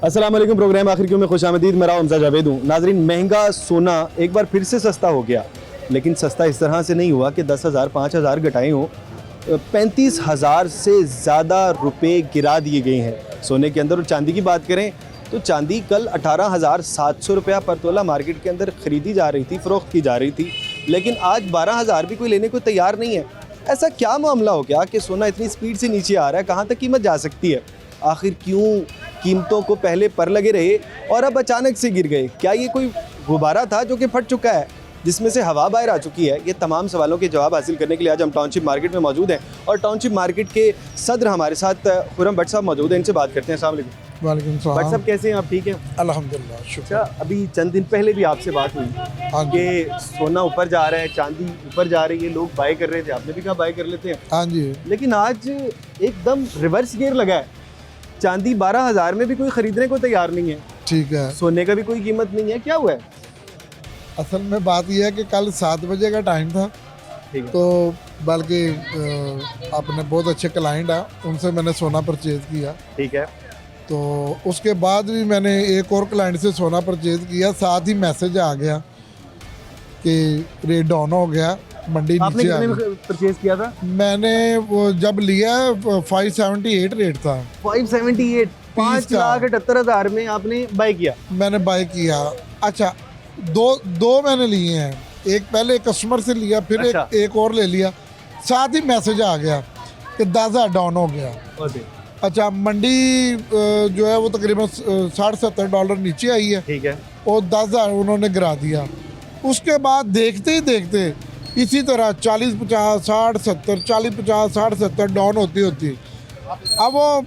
अस्सलाम वालेकुम। प्रोग्राम आखिर क्यों में खुशामदीद। मेरा हमजा जावेद हूँ। नाजरीन, महंगा सोना एक बार फिर से सस्ता हो गया, लेकिन सस्ता इस तरह से नहीं हुआ कि 10,000 5,000 घटाए हों। 35,000 से ज़्यादा रुपए गिरा दिए गए हैं सोने के अंदर। और चांदी की बात करें तो चांदी कल 18,700 रुपया पर तोला मार्केट के अंदर ख़रीदी जा रही थी, फ़रोख्त की जा रही थी, लेकिन आज 12,000 भी कोई लेने को तैयार नहीं है। ऐसा क्या मामला हो गया कि सोना इतनी स्पीड से नीचे आ रहा है? कहाँ तक कीमत जा सकती है? आखिर क्यों कीमतों को पहले पर लगे रहे और अब अचानक से गिर गए? क्या ये कोई गुब्बारा था जो कि फट चुका है, जिसमें से हवा बाहर आ चुकी है? ये तमाम सवालों के जवाब हासिल करने के लिए आज हम टाउनशिप मार्केट में मौजूद हैं और टाउनशिप मार्केट के सदर हमारे साथ खुर्रम भट्ट साहब मौजूद हैं। इनसे बात करते हैं। अस्सलाम वालेकुम। वालेकुम सलाम। भट्ट साहब, कैसे हैं आप? ठीक हैं अल्हम्दुलिल्लाह, शुक्र। अच्छा, अभी चंद दिन पहले भी आपसे बात हुई हाँ जी, कि सोना ऊपर जा रहा है, चांदी ऊपर जा रही है, लोग बाय कर रहे थे, आपने भी कहा बाय कर लेते हैं, हाँ जी। लेकिन आज एकदम रिवर्स गियर लगा है। चांदी 12,000 में भी कोई खरीदने को तैयार नहीं है, ठीक है। सोने का भी कोई कीमत नहीं है। क्या हुआ है? असल में बात यह है कि कल 7 बजे का टाइम था, ठीक है। तो बल्कि अपने बहुत अच्छे क्लाइंट हैं, उनसे मैंने सोना परचेज़ किया। ठीक है। तो उसके बाद भी मैंने एक और क्लाइंट से सोना परचेज़ किया, साथ ही मैसेज आ गया कि रेट डाउन हो गया, मंडी आपने नीचे आ कितने गई। में परचेज किया था? मैंने वो जब लिया 578 रेट था, 578, 5,78,000 में आपने बाय किया? मैंने बाय किया। अच्छा, दो मैंने लिए हैं, एक पहले कस्टमर से लिया, फिर अच्छा। एक और ले लिया। साथ ही मैसेज आ गया कि 10,000 डाउन हो गया। अच्छा, मंडी जो है वो तकरीबन $60-70 नीचे आई है ठीक है। और 10,000 उन्होंने गिरा दिया। उसके बाद देखते ही देखते इसी तरह 40-50, 60-70, 40-50, 60-70 डाउन होती अब वो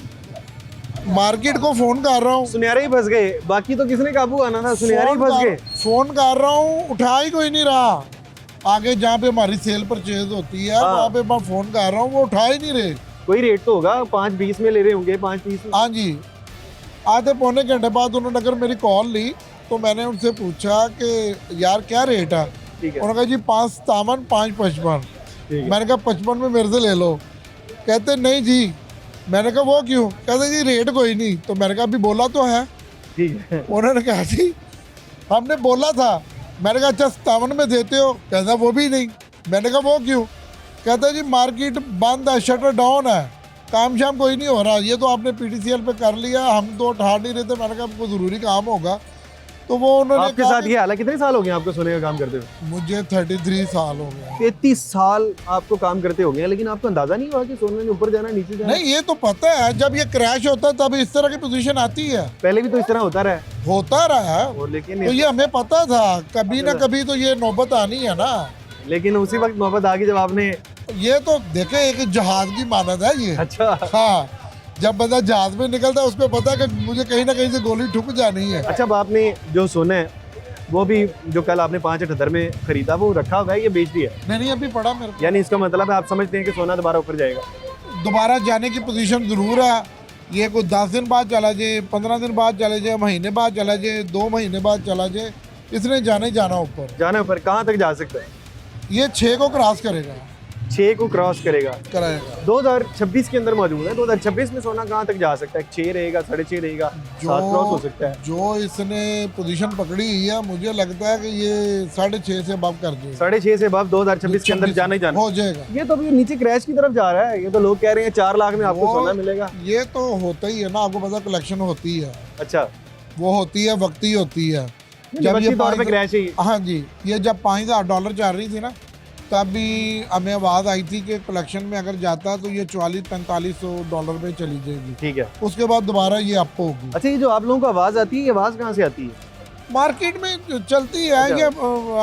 मार्केट को फ़ोन कर रहा हूँ, सुनहरे ही फंस गए, बाकी तो किसने काबू आना था, सुनहरे ही फंस गए। फ़ोन कर रहा हूँ, उठा ही कोई नहीं रहा। आगे जहाँ पे हमारी सेल परचेज होती है, हाँ। वहाँ पे मैं फ़ोन कर रहा हूँ, वो उठा ही नहीं रहे। कोई रेट तो होगा, 5-20 में ले रहे होंगे, 5-20 में। हाँ जी। आधे पौने घंटे बाद उन्होंने अगर मेरी कॉल ली तो मैंने उनसे पूछा कि यार क्या रेट है? ठीक है। उन्होंने कहा जी 557, 555। ठीक है। मैंने कहा 55 में मेरे से ले लो। कहते नहीं जी। मैंने कहा वो क्यों? कहते जी रेट कोई नहीं। तो मैंने कहा अभी बोला तो है। ठीक है। उन्होंने कहा जी हमने बोला था। मैंने कहा अच्छा 57 में देते हो? कहता वो भी नहीं। मैंने कहा वो क्यों? कहता जी मार्केट बंद है, शटर डाउन है, काम शाम कोई नहीं हो रहा। ये तो आपने PTCL पे कर लिया, हम तो उठा नहीं रहे थे। मैंने कहा आपको ज़रूरी काम होगा। तो वो उन्होंने आपके कहा साथ ये हाल है? कितने साल हो गए आपको सोने का काम करते हुए? मुझे 33 साल हो गए। 33 साल आपको काम करते हो गए, लेकिन आपको अंदाजा नहीं हुआ कि सोने ने ऊपर जाना नीचे जाना? नहीं, ये तो पता है जब ये क्रैश होता है तब इस तरह की पोजीशन आती है, पहले भी तो इस तरह होता रहा है। होता रहा है। और लेकिन तो ये हमें पता था कभी ना कभी तो ये नौबत आनी है ना। लेकिन उसी वक्त नौबत आ गई जब आपने। ये तो देखे एक जहाज की मानद है ये। अच्छा। हाँ, जब बंदा जहाज में निकलता है उसको पता है कि मुझे कहीं ना कहीं से गोली ठुक जानी है। अच्छा, अब आपने जो सोना है वो भी जो कल आपने 578 में खरीदा वो रखा हुआ है, ये बेच दिया? नहीं अभी पड़ा मेरे को। यानी इसका मतलब है आप समझते हैं कि सोना दोबारा ऊपर जाएगा? दोबारा जाने की पोजीशन ज़रूर है। ये कोई 10 दिन बाद चला जाए, 15 दिन बाद चले जाए, महीने बाद चला जाए, 2 महीने बाद चला जाए, इसने जाना ऊपर। जाना ऊपर कहाँ तक जा सकता है? ये 6 को क्रॉस करेगा। 6 को क्रॉस करेगा। 2026 के अंदर मौजूद है। 2026 में सोना कहाँ तक जा सकता है? 6 रहेगा, 6.5 रहेगा, 7 क्रॉस हो सकता है। जो इसने पोजीशन पकड़ी हुई है, मुझे लगता है कि ये 6.5 से अबव कर देगा। 6.5 से अबव 2026 के अंदर जाना ही जाना हो जाएगा। ये तो अभी नीचे क्रैश की तरफ जा रहा है। ये तो लोग कह रहे हैं 4 लाख में आपको सोना मिलेगा। ये तो होता ही है ना, आपको पता कलेक्शन होती है। अच्छा, वो होती है, वक्ती होती है। जब ये तौर पे क्रैश ही। हाँ जी, ये जब $5,000 चल रही थी ना, तब भी हमें आवाज़ आई थी कि कलेक्शन में अगर जाता तो ये $4400-4500 में चली जाएगी। ठीक है। उसके बाद दोबारा ये अप होगी। अच्छा, ये जो आप लोगों को आवाज़ आती है, ये आवाज़ कहाँ से आती है? मार्केट में चलती है। अच्छा। ये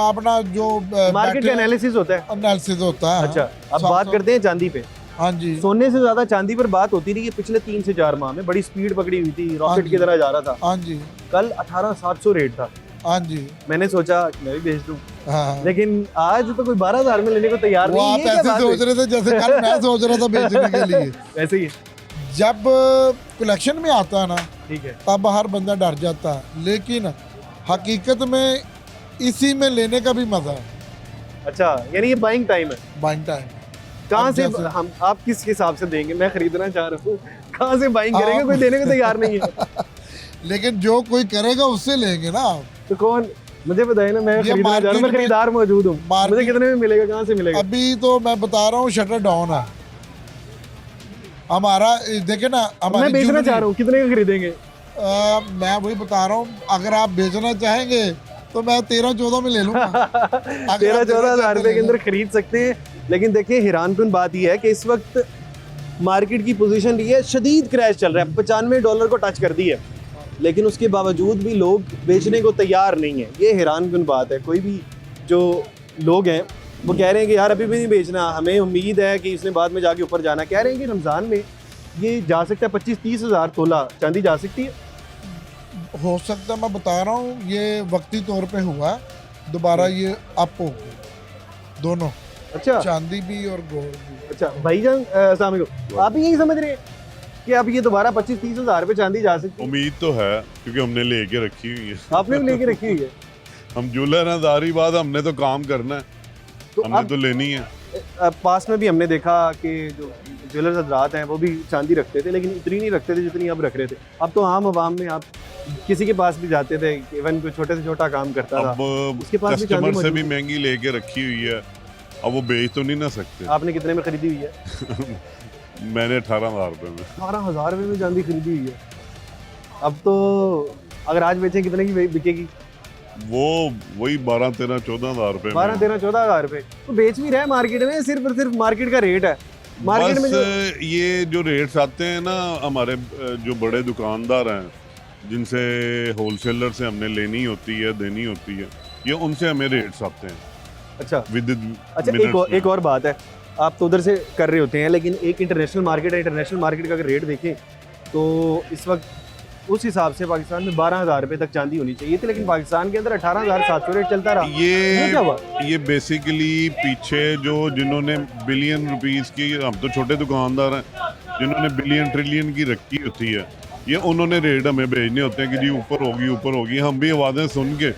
अपना जो मार्केट का एनालिसिस होता है। एनालिसिस होता है। अच्छा, अब बात करते हैं चांदी पे। हाँ जी। सोने से ज्यादा चांदी पर बात होती रही है पिछले 3 से 4 माह में। बड़ी स्पीड पकड़ी हुई थी, रॉकेट की तरह जा रहा था। हाँ जी। कल 18,700 रेट था। हाँ जी। मैंने सोचा मैं भी बेच दूं, हाँ। लेकिन आज तो कोई 12,000 में लेने को तैयार वो नहीं आप है। ये ऐसे क्या बात सोच है? रहे थे जैसे कल मैं सोच रहा था बेचने के लिए। वैसे ही। जब कलेक्शन में आता है ना, ठीक है। तब हर बंदा डर जाता है, लेकिन हकीकत में इसी में लेने का भी मजा है। अच्छा, यानी ये बाइंग टाइम है। Buying time. कहाँ से हम आप किस हिसाब से देंगे? मैं खरीदना चाह रहा हूँ, कहाँ से बाइंग करेंगे? कोई देने को तैयार नहीं है। लेकिन जो कोई करेगा उससे लेंगे ना आप। तो कौन, मुझे बताइए ना, मैं ये खरीदना चाह रहा हूँ, मैं मार्केट में- खरीदार मौजूद हूँ, मार्केट- मुझे कितने में मिलेगा, कहाँ से मिलेगा? अभी तो मैं बता रहा हूँ शटर डाउन है हमारा। देखे ना मैं हमारी बेचना jewelry- चाह रहा हूँ, कितने का खरीदेंगे? मैं वही बता रहा हूँ, अगर आप बेचना चाहेंगे तो मैं 13-14 में ले लूंगा। 13-14 हज़ार रुपए के अंदर खरीद सकते हैं। लेकिन देखिए हैरानकुन बात यह है कि इस वक्त मार्केट की पोजीशन ये है, शदीद क्रैश चल रहा है, $95 को टच कर दी है, लेकिन उसके बावजूद भी लोग बेचने को तैयार नहीं है। ये हैरानकुन बात है। कोई भी जो लोग हैं वो कह रहे हैं कि यार अभी भी नहीं बेचना, हमें उम्मीद है कि इसने बाद में जाके ऊपर जाना। कह रहे हैं कि रमज़ान में ये जा सकता है 25-30 हज़ार तोला चांदी जा सकती है। हो सकता है, मैं बता रहा हूँ ये वक्ती तौर पे हुआ है, दोबारा ये अप होगी दोनों, अच्छा चांदी भी और गोल्ड भी। अच्छा भाईजान, अस्सलाम वालेकुम, आप भी यही समझ रहे हैं कि अब ये दोबारा 25-30 हज़ार पे चांदी जा सकती है? उम्मीद तो है क्योंकि हमने लेके रखी हुई है। आपने भी लेके रखी हुई है? हम ज्वेलर हैं, जारी बात, हमने तो काम करना है, तो हमने अब तो लेनी है। पास में भी हमने देखा कि जो ज्वेलर्स हजरात हैं वो भी चांदी रखते थे, लेकिन इतनी नहीं रखते थे जितनी अब रख रहे थे। अब तो आम आवाम में आप किसी के पास भी जाते थे, इवन कोई छोटे से छोटा काम करता था, अब उसके पास भी चांदी कस्टमर से मौजूद भी है। महंगी लेके रखी हुई है, अब वो बेच तो नहीं ना सकते। आपने कितने में खरीदी हुई है? मैंने 18,000 रुपए में। 18,000 रुपये में चांदी खरीदी हुई है। अब तो अगर आज बेचें कितने की बिकेगी? वो वही 12-13-14,000 रुपए 12-13-14 हज़ार रुपये तो बेच भी रहे हैं मार्केट में, सिर्फ और सिर्फ मार्केट का रेट है। मार्केट में बस जो ये जो रेट्स आते हैं ना, हमारे जो बड़े दुकानदार हैं जिनसे होलसेलर से हमने लेनी होती है, देनी होती है, ये उनसे हमें रेट्स आते हैं अच्छा विद अच्छा एक और बात है, आप तो उधर से कर रहे होते हैं, लेकिन एक इंटरनेशनल मार्केट है। इंटरनेशनल मार्केट का अगर रेट देखें तो इस वक्त उस हिसाब से पाकिस्तान में 12,000 रुपये तक चांदी होनी चाहिए थी, लेकिन पाकिस्तान के अंदर 18,700 रेट चलता रहा। ये क्या हुआ? ये बेसिकली पीछे जो जिन्होंने बिलियन रुपीस की, हम तो छोटे दुकानदार हैं, जिन्होंने बिलियन ट्रिलियन की रखी होती है, ये उन्होंने रेट हमें भेजने होते हैं कि जी ऊपर होगी ऊपर होगी। हम भी आवाज़ें सुन के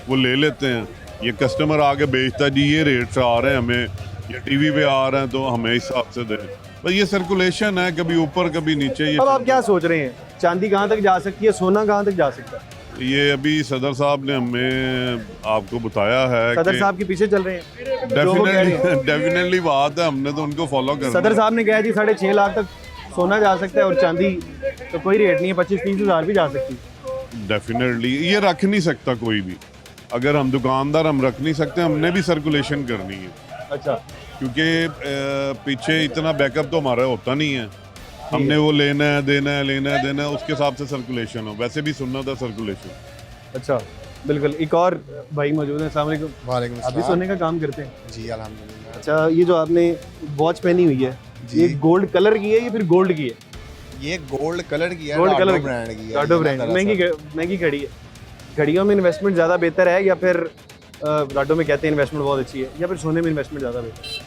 वो ले लेते हैं। ये कस्टमर आके बेचता है, जी ये रेट से आ रहे हैं हमें, ये टीवी पे आ रहे हैं तो हमें इस हिसाब से दें। बस ये सर्कुलेशन है, कभी ऊपर कभी नीचे। ये अब आप क्या सोच रहे हैं, चांदी कहाँ तक जा सकती है, सोना कहाँ तक जा सकता है? ये अभी सदर साहब ने हमें आपको बताया है सदर साहब के पीछे चल रहे हैं जो वो कह रहे हैं। डेफिनेटली बात है, हमने तो उनको फॉलो करना सदर है। साहब ने कहा जी 6.5 लाख तक सोना जा सकता है और चांदी तो कोई रेट नहीं है, 25-30 हज़ार भी जा सकती है। डेफिनेटली ये रख नहीं सकता कोई भी। अगर हम दुकानदार हम रख नहीं सकते, हमने भी सर्कुलेशन करनी है, अच्छा क्योंकि पीछे इतना बैकअप तो हमारा होता नहीं है। हमने वो लेना है देना है लेना है देना है, उसके हिसाब से सर्कुलेशन हो। वैसे भी सुनना था सर्कुलेशन। अच्छा बिल्कुल। एक और भाई मौजूद है, अस्सलाम वालेकुम। वालेकुम आप भी अस्सलाम। सोने का काम करते हैं? जी अल्हम्दुलिल्लाह। अच्छा, ये जो आपने वॉच पहनी हुई है, जी। ये गोल्ड कलर की है या फिर गोल्ड की है? ये गोल्ड कलर की है, गोल्ड कलर डाडो ब्रांड की है। डाडो ब्रांड। महंगी घड़ी है। घड़ियों में इन्वेस्टमेंट ज़्यादा बेहतर है या फिर डाडो में कहते हैं इन्वेस्टमेंट बहुत अच्छी है, या फिर सोने में इन्वेस्टमेंट ज़्यादा बेहतर है?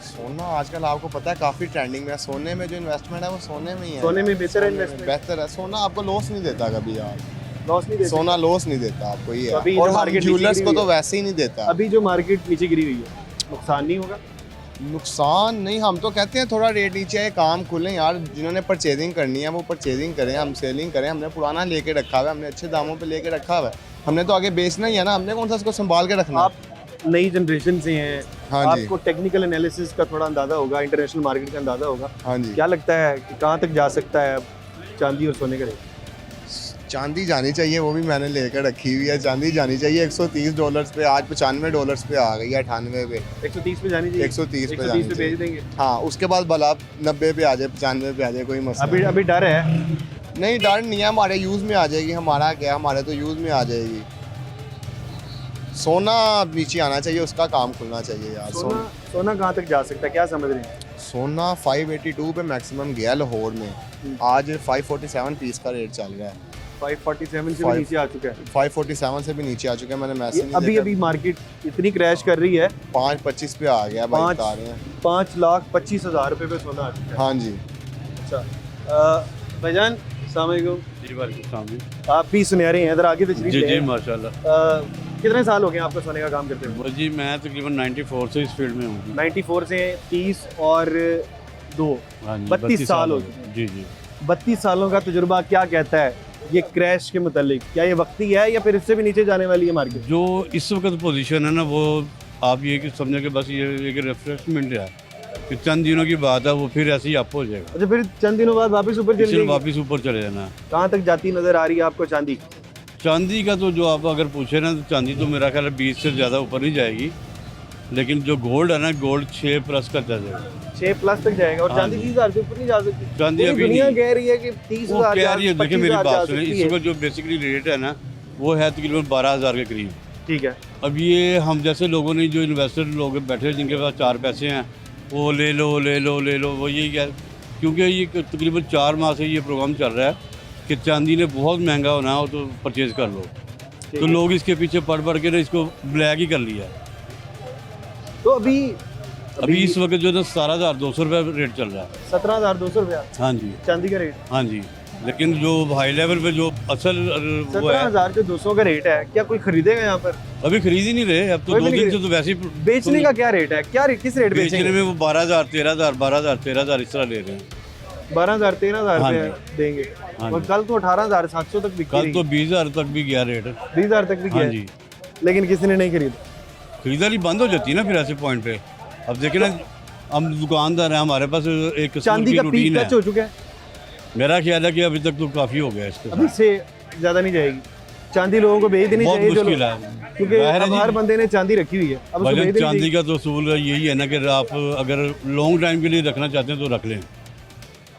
सोना आजकल आपको पता है काफी ट्रेंडिंग में है। सोने में जो इन्वेस्टमेंट है वो सोने में ही है। सोने में बेहतर है सोने में इन्वेस्टमेंट? बेहतर है। सोना आपको लॉस नहीं देता कभी यार। लॉस नहीं देती? सोना लॉस नहीं देता आपको, ये तो अभी है। जो और हम मार्केट ज्वेलर्स नीचे को गिरी तो वैसे ही नहीं देता। अभी जो मार्केट नीचे गिरी हुई है, नुकसान नहीं होगा? नुकसान नहीं, हम तो कहते हैं थोड़ा रेट नीचे है, काम खुलें यार। जिन्होंने परचेजिंग करनी है वो परचेजिंग करें, हम सेलिंग करें। हमने पुराना लेके रखा हुआ है, हमने अच्छे दामों पे लेके रखा हुआ है। हमने तो आगे बेचना ही है ना, हमने कौन सा उसको संभाल के रखना है? आप नई जनरेशन से हैं, हाँ जी। आपको टेक्निकल एनालिसिस का थोड़ा अंदाजा होगा, इंटरनेशनल मार्केट का अंदाजा होगा। हाँ जी। क्या लगता है कि कहाँ तक जा सकता है चांदी और सोने का रेट? चांदी जानी चाहिए, वो भी मैंने लेकर रखी हुई है। चांदी जानी चाहिए $130 पे, आज $95 पे आ गई है, 98 पे। 130 पे जानी चाहिए? 130 पे 130 जानी पे चाहिए। बेच देंगे? हाँ, उसके बाद भला 90 पे आ जाए, 95 पे आ जाए, कोई मसला अभी अभी डर है? नहीं। डर नहीं है, हमारे यूज़ में आ जाएगी। हमारा क्या, हमारे तो यूज़ में आ जाएगी। सोना नीचे आना चाहिए, उसका काम खुलना चाहिए यार। सोना सोना कहाँ तक जा सकता है, क्या समझ रहे हैं? सोना 582 पे मैक्सिमम गया लाहौर में। आज 547 पीस का रेट चल रहा है। 547 से भी Five- नीचे आ चुका है। 547 से भी नीचे आ चुका है। मैंने ये मैसेज अभी अभी मार्केट इतनी क्रैश कर रही है, 525 पे आ गया भाई, पाँच- बता रहे हैं। 5,25,000 रुपये पे सोना आ चुका है। हाँ जी। अच्छा भाईजान, अस्सलाम वालेकुम। जी वालेकुम सलाम जी। आप भी सुनहरे हैं, इधर आगे तशरीफ जी ले जी आए। माशाल्लाह। कितने साल हो गए आपको सोने का काम करते हुए? वो जी मैं तकरीबन 94 से इस फील्ड में हूँ। 94 से 30 और 2 हाँ जी, 32 साल हो गए। जी जी। 32 सालों का तजुर्बा क्या कहता है ये क्रैश के मुतालिक, क्या ये वक्ती है या फिर इससे भी नीचे जाने वाली है मार्केट? जो इस वक्त पोजीशन है ना, वो आप ये कि समझे कि बस ये एक रिफ्रेशमेंट है कि चंद दिनों की बात है, वो फिर ऐसे ही अप हो जाएगा, अच्छा, फिर चंद दिनों बाद वापस ऊपर चल फिर जाएगी। वापस ऊपर चले जाना है। कहाँ तक जाती नजर आ रही है आपको चांदी? चांदी का तो जो आप अगर पूछे ना, तो चांदी तो मेरा ख्याल है 20 से ज़्यादा ऊपर नहीं जाएगी, लेकिन जो गोल्ड है ना, गोल्ड 6+ का जाएगा, 6+ तक जाएगा। और हाँ चांदी जी। 30,000 से ऊपर नहीं जा सकती। चांदी पूरी अभी दुनिया नहीं। कह रही है कि वो 30,000 कह रही है, देखिए मेरी 25,000 बात जा सुनिए, सकती इस है। वक्त जो बेसिकली रेट है ना, वो है तकरीबन 12,000 के करीब। ठीक है। अब ये हम जैसे लोगों ने, जो इन्वेस्टर लोग बैठे हैं जिनके पास 4 पैसे हैं, वो ले लो ले लो ले लो, वो यही कह, क्योंकि ये तकरीबन 4 माह से ये प्रोग्राम चल रहा है कि चांदी ने बहुत महंगा होना हो तो परचेज़ कर लो, तो लोग इसके पीछे पढ़ के ना इसको ब्लैक ही कर लिया है। तो अभी अभी इस वक्त जो है ना 17,200 रुपये रेट चल रहा है। 17,200 रुपया हाँ जी, चांदी का रेट। हाँ जी, लेकिन जो हाई लेवल पे जो असल वो है, 17,200 का रेट है। क्या कोई खरीदेगा यहाँ पर? अभी खरीद ही नहीं रहे। अब तो कोई भी 2 नहीं दिन से तो वैसे ही बेचने का क्या रेट है? क्या रेट, किस रेट बेचने बेचेंगे? में वो 12,000 13,000 12,000 13,000 इस तरह ले रहे हैं। 12,000 13,000 हाँ रुपये देंगे। हाँ और जी। कल तो 18,700 तक बिकी कल रही। तो 20,000 तक भी गया रेट। 20,000 तक भी हाँ गया, जी, लेकिन किसी ने नहीं खरीदा। खरीदारी बंद हो जाती है ना फिर ऐसे पॉइंट पे। अब देखिए ना, हम दुकानदार हैं, हमारे पास एक किस्म चांदी की का पीक रूटीन टच है। हो चुका है, मेरा ख्याल है कि अभी तक तो काफ़ी हो गया इसके अभी साथ। से ज़्यादा नहीं जाएगी। चांदी लोगों को बेच देनी बहुत चाहिए जो मुश्किल लोग- है, क्योंकि ज़ाहिर है अब जी। हर बंदे ने चांदी रखी हुई है, अब उसको भाईजान, बेच देनी चांदी चाहिए। का तो असूल यही है ना कि आप अगर लॉन्ग टाइम के लिए रखना चाहते हैं तो रख लें,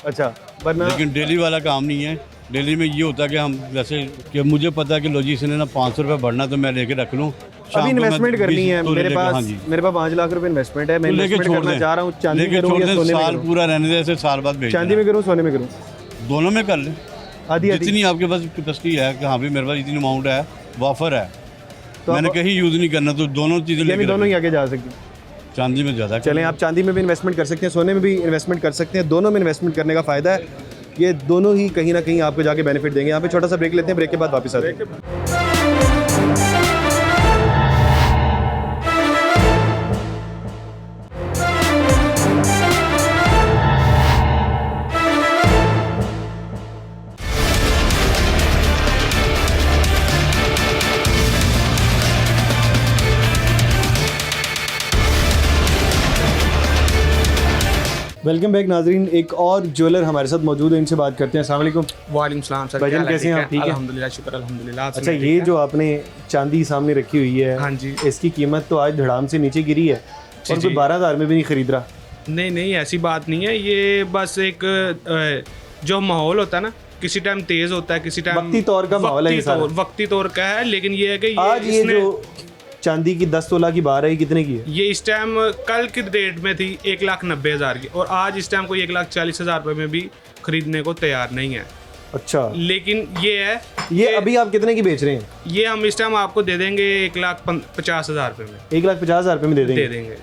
अच्छा, वरना लेकिन डेली वाला काम नहीं है। डेली में ये होता है कि हम जैसे कि मुझे पता है कि लो जी इसने ना 500 रुपये बढ़ना तो मैं लेके रख लूँ। अभी इन्वेस्टमेंट करनी है मेरे पास। हाँ जी, मेरे पास 5 लाख रुपए इन्वेस्टमेंट है, मैं तो लेके इन्वेस्टमेंट छोड़ करना दें, चाह रहा हूँ। चांदी में लेके करूँ छोड़ या दें, सोने में साल करूँ? पूरा रहने दे, ऐसे साल बाद भेज चांदी में करूँ सोने में करूँ? दोनों में कर लें। आधी आधी। जितनी आपके पास कैपेसिटी है कि हाँ भी मेरे पास इतनी अमाउंट है, वाफर है, तो मैंने आप- कहीं यूज़ नहीं करना, तो दोनों चीज़ें यानी लेके दोनों ही रखें। आगे जा सकती हैं। चांदी में ज़्यादा चलें, आप चांदी में भी इन्वेस्टमेंट कर सकते हैं, सोने में भी इन्वेस्टमेंट कर सकते हैं। दोनों में इन्वेस्टमेंट करने का फ़ायदा है, ये दोनों ही कहीं ना कहीं आपको जाके बेनिफिट देंगे। यहाँ पे छोटा सा ब्रेक लेते हैं, ब्रेक के बाद वापस आते हैं। वेलकम बैक नाजरीन। एक और ज्वेलर हमारे साथ मौजूद है, इनसे बात करते हैं। अस्सलाम वालेकुम। वालेकुम सलाम सर, भाईजान क्या हाल है? कैसे हैं आप? ठीक है? अल्हम्दुलिल्लाह, शुक्र अल्हम्दुलिल्लाह। आप अच्छा, सुनाइए, ये ठीक जो आपने चांदी सामने रखी हुई है, हाँ जी। इसकी कीमत तो आज धड़ाम से नीचे गिरी है जी, और कोई जी। 12,000 में भी नहीं खरीद रहा। है? नहीं नहीं, ऐसी बात नहीं है। ये बस एक जो माहौल होता है ना, किसी टाइम तेज होता है, किसी टाइम वक्ती तौर का माहौल है ये सारा। वक्ती तौर का है। लेकिन ये है कि आज ये इसने- जो चांदी की 10 तोला की बार है, ये कितने की है? ये इस टाइम कल की डेट में थी 1,90,000 की, और आज इस टाइम कोई 1,40,000 रुपये में भी खरीदने को तैयार नहीं है। अच्छा, लेकिन ये है, ये अभी आप कितने की बेच रहे हैं? ये हम इस टाइम आपको दे देंगे 1,50,000 रुपये में 1,50,000 रुपए में दे दे देंगे। देंगे,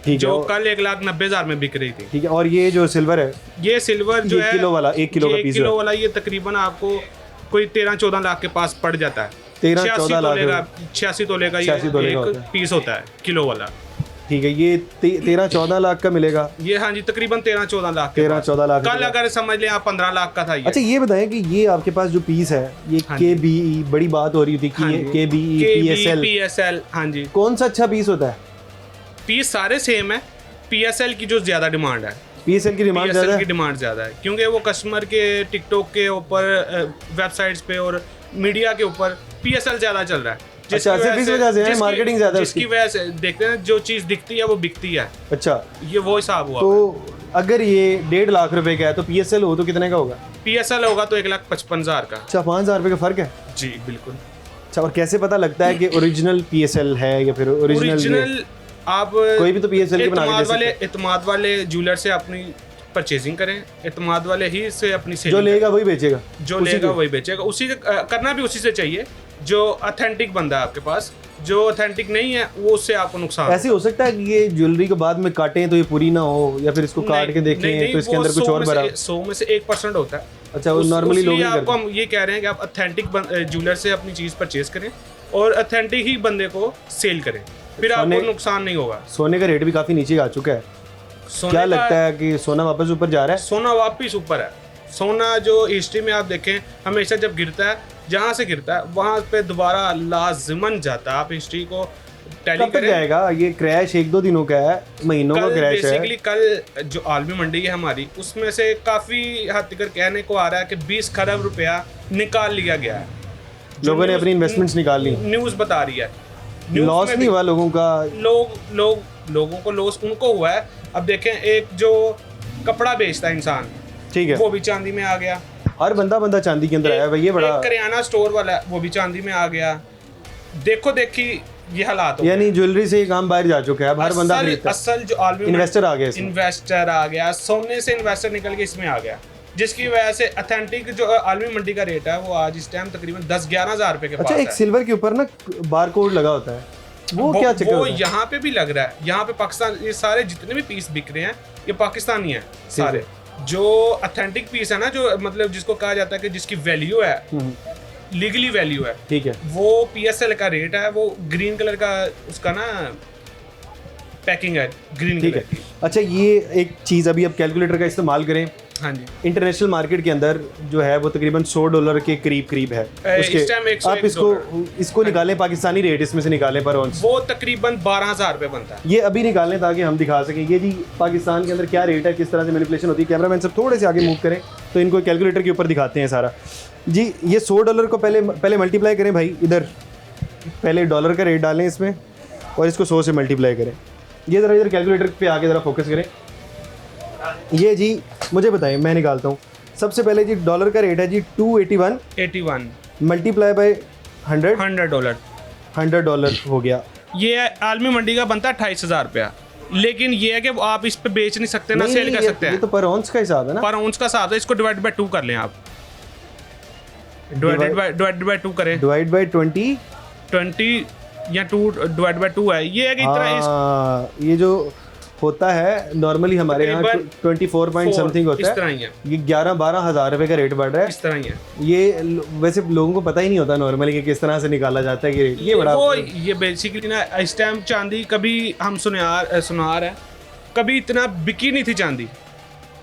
ठीक है। जो कल 1,90,000 में बिक रही थी। ठीक है, और ये जो सिल्वर है, ये सिल्वर जो ये है किलो वाला, 1 किलो का ये पीस किलो है। वाला, ये तकरीबन आपको कोई 13-14 लाख के पास पड़ जाता है। 13-14 लाख 86 तोले का 86 तोले का एक होता है। पीस होता है किलो वाला। ठीक है, ये 13-14 लाख का मिलेगा। ये हाँ जी, तकरीबन 13-14 लाख के 13-14 लाख पास। कल का। अगर समझ लें आप 15 लाख का था ये। अच्छा, ये बताएं कि ये आपके पास जो पीस है, ये हाँ जी। KBE, बड़ी बात हो रही थी कि हाँ ये जी। KBE, PSL, PSL, हाँ जी। कौन सा अच्छा पीस होता है? पीस सारे सेम है, PSL की जो ज्यादा डिमांड है। PSL की डिमांड ज़्यादा PSL की है? डिमांड ज्यादा है, क्योंकि वो कस्टमर के टिकटॉक के ऊपर, वेबसाइट्स पे और मीडिया के ऊपर PSL ज्यादा चल रहा है। अच्छा, सिर्फ इस वजह से है, marketing ज़्यादा है जिसकी उसकी। वजह से देखते हैं, जो चीज़ दिखती है वो बिकती है। अच्छा, ये वो हिसाब हुआ। तो अगर ये 1.5 लाख रुपए का है तो PSL हो तो कितने का होगा? PSL होगा तो 1,55,000 का। अच्छा, 5,000 रुपए का फ़र्क है। जी बिल्कुल। अच्छा, और कैसे पता लगता है कि ओरिजिनल PSL है या फिर ओरिजिनल? आप कोई भी तो PSL की बना के दे सकता है। एतमाद वाले ज्वेलर से अपनी परचेजिंग करें, एतमाद वाले ही से अपनी जो सेलिंग लेगा वही बेचेगा। जो उसी लेगा को। वही बेचेगा। उसी करना भी उसी से चाहिए जो ऑथेंटिक बंदा है आपके पास। जो ऑथेंटिक नहीं है वो उससे आपको नुकसान ऐसे हो सकता है कि ये ज्वेलरी को बाद में काटें तो ये पूरी ना हो, या फिर इसको काट के देखें तो इसके अंदर कुछ और भरा हो? 100 में से 1% होता है। अच्छा, वो नॉर्मली लोग इसलिए नहीं आपको करते। हम ये कह रहे हैं कि आप ऑथेंटिक ज्वेलर से अपनी चीज़ परचेज करें और ऑथेंटिक ही बंदे को सेल करें, फिर आपको सोने- नुकसान नहीं होगा। सोने का रेट भी काफी नीचे आ चुका है। सोने क्या का- लगता है कि सोना वापस ऊपर जा रहा है? सोना वापिस ऊपर है। सोना जो हिस्ट्री में आप देखें हमेशा जब गिरता है, जहाँ से गिरता है वहाँ पे दोबारा लाजमन जाता है। आप हिस्ट्री को टैली कब तक करें। जाएगा ये क्रैश? 1-2 दिनों का है, महीनों का कल क्रैश है। बेसिकली कल जो आलमी मंडी है हमारी, उसमें से काफ़ी हद तक कहने को आ रहा है कि 20 खरब रुपया निकाल लिया गया है। जो लोगों ने न्यूज़- अपनी इन्वेस्टमेंट्स निकाल ली। न्यूज़ बता रही है। न्यूज़ लॉस में नहीं भी हुआ लोगों का? लोगों को लॉस उनको हुआ है। अब देखें, एक जो कपड़ा बेचता है इंसान, ठीक है, वो भी चांदी में आ गया। हर बंदा चांदी के अंदर आया भाई, ये बड़ा एक करियाना स्टोर वाला है, वो भी चांदी में आ गया। देखो देखी ये हालात हो गए। यानी ज्वेलरी से ये काम बाहर जा चुका है, अब हर बंदा असल खरीदता है। असल जो आलमी इन्वेस्टर आ गया इसमें। इन्वेस्टर आ गया, सोने से इन्वेस्टर निकल के इसमें आ गया, जिसकी वजह से ऑथेंटिक जो आलमी मंडी का रेट है वो आज इस टाइम तकरीबन 10-11 हज़ार रुपए के पास अच्छा, एक है। सिल्वर के ऊपर ना बार कोड लगा होता है, वो क्या चक्कर वो होता है? यहाँ पे भी लग रहा है। यहाँ पे पाकिस्तान, ये सारे जितने भी पीस बिक रहे हैं ये पाकिस्तानी हैं सारे। जो ऑथेंटिक पीस है ना, जो मतलब जिसको कहा जाता है कि जिसकी वैल्यू है, लीगली वैल्यू है, ठीक है, वो PSL का रेट है, वो ग्रीन कलर का उसका ना पैकिंग है, ग्रीन ठीक कलर है। की। अच्छा, ये एक चीज़ अभी अब कैलकुलेटर का इस्तेमाल करें। हाँ जी, इंटरनेशनल मार्केट के अंदर जो है वो तकरीबन $100 के करीब है इस टाइम उसके। 101 आप इसको निकालें, पाकिस्तानी रेट इसमें से निकालें पर ऑन्स। वो तकरीबन 12,000 रुपये बनता है। ये अभी निकालें ताकि हम दिखा सकें ये जी पाकिस्तान के अंदर क्या रेट है, किस तरह से मैनिपुलेशन होती है। कैमरामैन सब थोड़े से आगे मूव करें तो इनको कैलकुलेटर के ऊपर दिखाते हैं सारा जी। ये $100 को पहले मल्टीप्लाई करें भाई, इधर पहले डॉलर का रेट डालें इसमें और इसको 100 से मल्टीप्लाई करें। ये ज़रा इधर कैलकुलेटर पे आके ज़रा फोकस करें। ये जी मुझे बताएं, मैं निकालता हूँ। सबसे पहले जी डॉलर का रेट है जी 281 मल्टीप्लाई बाय 100 $100 हो गया। ये आलमी मंडी का बनता है 28,000 रुपया। लेकिन ये है कि आप इस पे बेच नहीं सकते ना नहीं, सेल कर ये- सकते ये हैं। तो पर ऑन्स का हिसाब है ना। पर आउंस का साथ है, इसको डिवाइड बाय 2 कर लें आप। डिवाइड बाय 2 करें, डिवाइड बाय 20 20 या 2 डिवाइड बाय 2 है। ये है कि इतना ये जो होता है नॉर्मली हमारे यहाँ तकरीबन 24 पॉइंट समथिंग इस होता तरह है। ही है, ये 11-12 हज़ार रुपए का रेट बढ़ रहा है। इस तरह ही है। ये वैसे लोगों को पता ही नहीं होता नॉर्मली कि किस तरह से निकाला जाता है ये रेट। ये बड़ा वो ये बेसिकली ना इस टाइम चांदी कभी हम सुनार है, कभी इतना बिकी नहीं थी चांदी,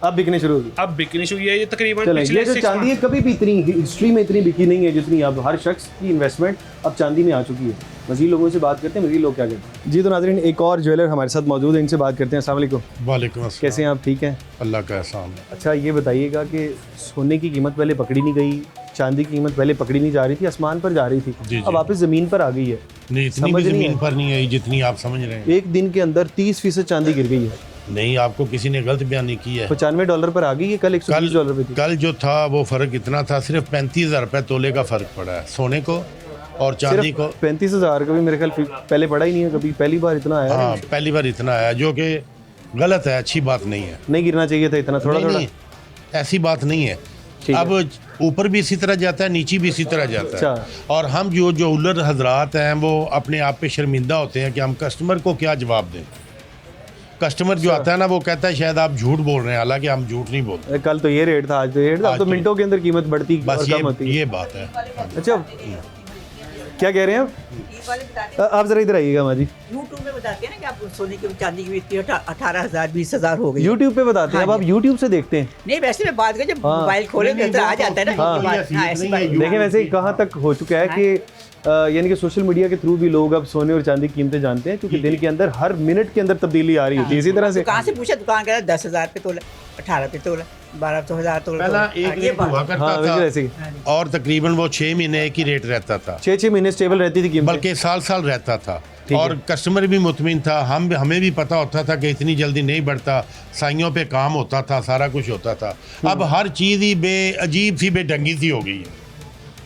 अब बिकने शुरू होगी। अब बिकनी शुरू हुई है। ये तकरीबन चलें, पिछले ये जो 6 चांदी है कभी भी इतनी हिस्ट्री में इतनी बिकी नहीं है जितनी अब हर शख्स की इन्वेस्टमेंट अब चांदी में आ चुकी है। मज़ीद लोगों से बात करते हैं, मज़ीद लोग क्या कहते हैं जी। तो नाज़रीन, एक और ज्वेलर हमारे साथ मौजूद है, इनसे बात करते हैं। अस्सलाम वालेकुम। वालेकुम अस्सलाम। कैसे हैं आप? ठीक हैं? अल्लाह का एहसान है। अच्छा, ये बताइएगा कि सोने की कीमत पहले पकड़ी नहीं गई, चांदी की कीमत पहले पकड़ी नहीं जा रही थी, आसमान पर जा रही थी, जी, अब वापस ज़मीन पर आ गई है। नहीं, इतनी समझ भी नहीं ज़मीन है। पर नहीं आई जितनी आप समझ रहे हैं। एक दिन के अंदर 30% चांदी गिर गई है। नहीं, आपको किसी ने गलत बयानी की है। $95 पर आ गई है, कल $120 पे थी। कल जो था वो फ़र्क इतना था, सिर्फ 35,000 रुपये तोले का फ़र्क पड़ा है सोने को और चांदी को। 35,000 का भी मेरे ख्याल पहले पड़ा ही नहीं है कभी, पहली बार इतना आया है। हाँ, पहली बार इतना आया, जो कि गलत है, अच्छी बात नहीं है। नहीं गिरना चाहिए था इतना, थोड़ा नहीं, थोड़ा। नहीं, ऐसी बात नहीं है। ठीक है। अब ऊपर भी इसी तरह जाता है, नीचे भी इसी तरह जाता है। अच्छा। और हम जो उलर हजरात हैं वो अपने आप पे शर्मिंदा होते हैं कि हम कस्टमर को क्या जवाब दें। कस्टमर जो आता है ना वो कहता है शायद आप झूठ बोल रहे हैं, हालांकि हम झूठ नहीं बोलते। कल तो ये रेट था, आज तो ये रेट था, अब आज तो तो- मिनटों के अंदर कीमत बढ़ती और बस कम होती है। ये बात है। अच्छा, क्या कह रहे हैं आप जरा इधर आइएगा माँ जी। यूट्यूब में बताते हैं ना कि आप सोने की चांदी की बिकती है 18,000 20,000 हो गई। यूट्यूब पे बताते हैं, अब हाँ आप जी। यूट्यूब से देखते हैं। नहीं, वैसे मैं बात कर जब हाँ। मोबाइल खोले नहीं, तो आ वो तो- जाता है ना। हाँ। हाँ, ऐसी बात नहीं। देखें वैसे कहाँ तक हो चुका है कि यानी कि सोशल मीडिया के थ्रू भी लोग अब सोने और चांदी की कीमतें जानते हैं, क्योंकि दिन के अंदर हर मिनट के अंदर तब्दीली आ रही होती है। इसी तरह से दुकान से पूछा, दुकान कह रहा 10,000 पे तोला, 18 पे तोला, 12,000 तोला। पहला हाँ, एक ये रेट बात। हुआ हाँ, करता वैसे था ऐसे ही और तकरीबन वो 6 महीने एक ही रेट रहता था, 6-6 महीने स्टेबल रहती थी कीमत। बल्कि साल साल रहता था। ठीक और है। कस्टमर भी मुतमिन था, हमें भी पता होता था कि इतनी जल्दी नहीं बढ़ता, साइयों पे काम होता था, सारा कुछ होता था। अब हर चीज़ ही अजीब सी बेढंगी सी हो गई है,